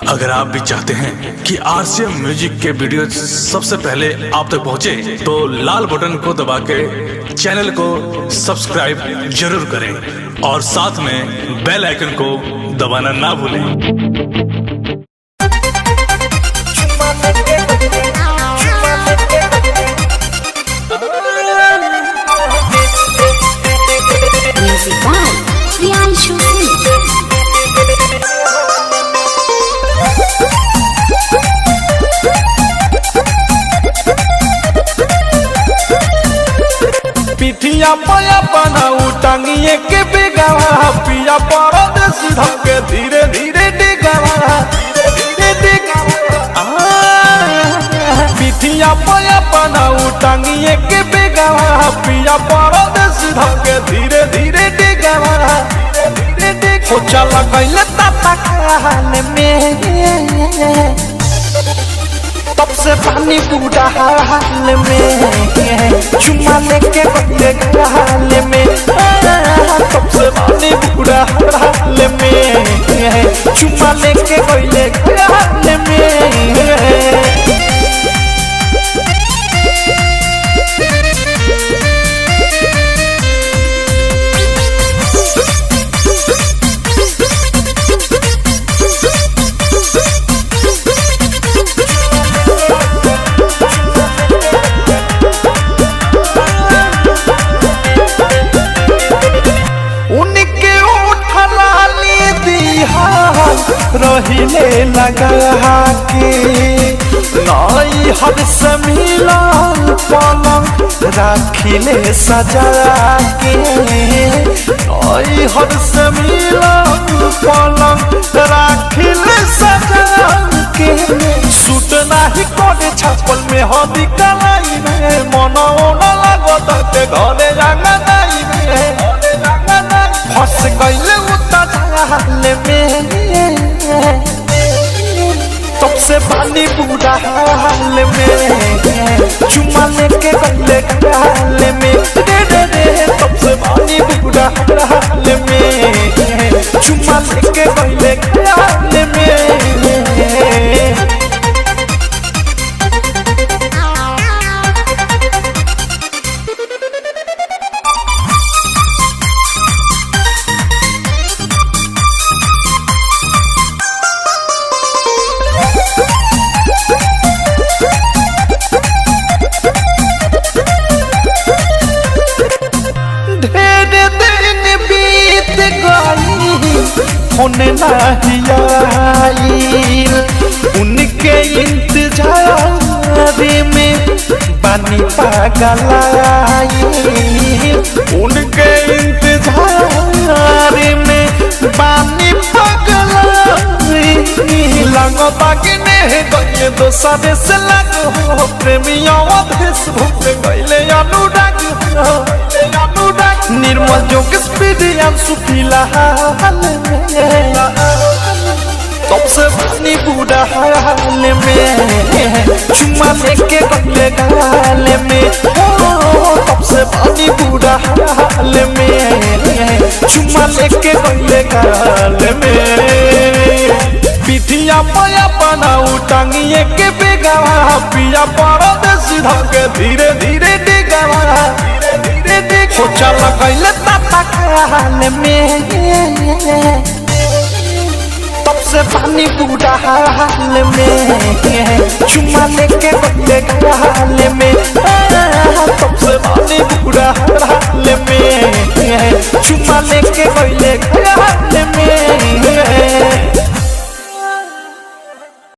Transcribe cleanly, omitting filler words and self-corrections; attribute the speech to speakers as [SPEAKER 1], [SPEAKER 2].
[SPEAKER 1] अगर आप भी चाहते हैं कि आरसीएम म्यूजिक के वीडियो सबसे पहले आप तक पहुंचे, तो लाल बटन को दबा के चैनल को सब्सक्राइब जरूर करें और साथ में बेल आइकन को दबाना ना भूलें।
[SPEAKER 2] Music by Priyanshu Singh.
[SPEAKER 3] पिठिया पाया बनाऊ टांगिए के बेगावा पिया परदेसी धक्के धीरे धीरे डिगावा पिठिया पाया बनाऊ टांगिए के बेगावा पिया परदेसी धक्के धीरे धीरे डिगावा हो चला गइले ताता खाने में तब से पानी बूढ़ा हाल में चुम्मा लेके बदले हाल में तब से पानी बूढ़ा हाल में चुम्मा लेके बदले हाल में। रहिले लगा के नई हद से मिलन पलंग राखिले सजा के नई हद से मिलन पलंग राखिले सजा के सूट नाही कोने छापल में हदी कलाई में मन न लागत के घरे रंगा नाई में फंस गइले उता झाल में तब से पानी बूढ़ा हाल में चुम्मा लेके गले हाल में तब से पानी बूढ़ा हाल में चुम्मा लेके गले हाल में। होने नहीं आईल उनके इंतजार में बानी पागल आईल उनके इंतजार में बानी पागल लगो बागने गए दोसरे से लगो प्रेमियों देश भूले गए अनुराग निर्मल जोग स्पीड सुफीला हाल में तब से पानी बूढ़ा हाल में चुम्मा लेके गले गाल में तब से पानी बूढ़ा हाल में चुम्मा लेके गले गाल में पिठिया पाया बनाऊ टांगिए के बेगावा पिया परदेसी धक्के धीरे धीरे डिगावा हो चला गइले ताता खाल में तब से पानी बूढ़ा हाल में चुम्मा लेके बदले हाल में तब से पानी बूढ़ा हाल में चुम्मा लेके बदले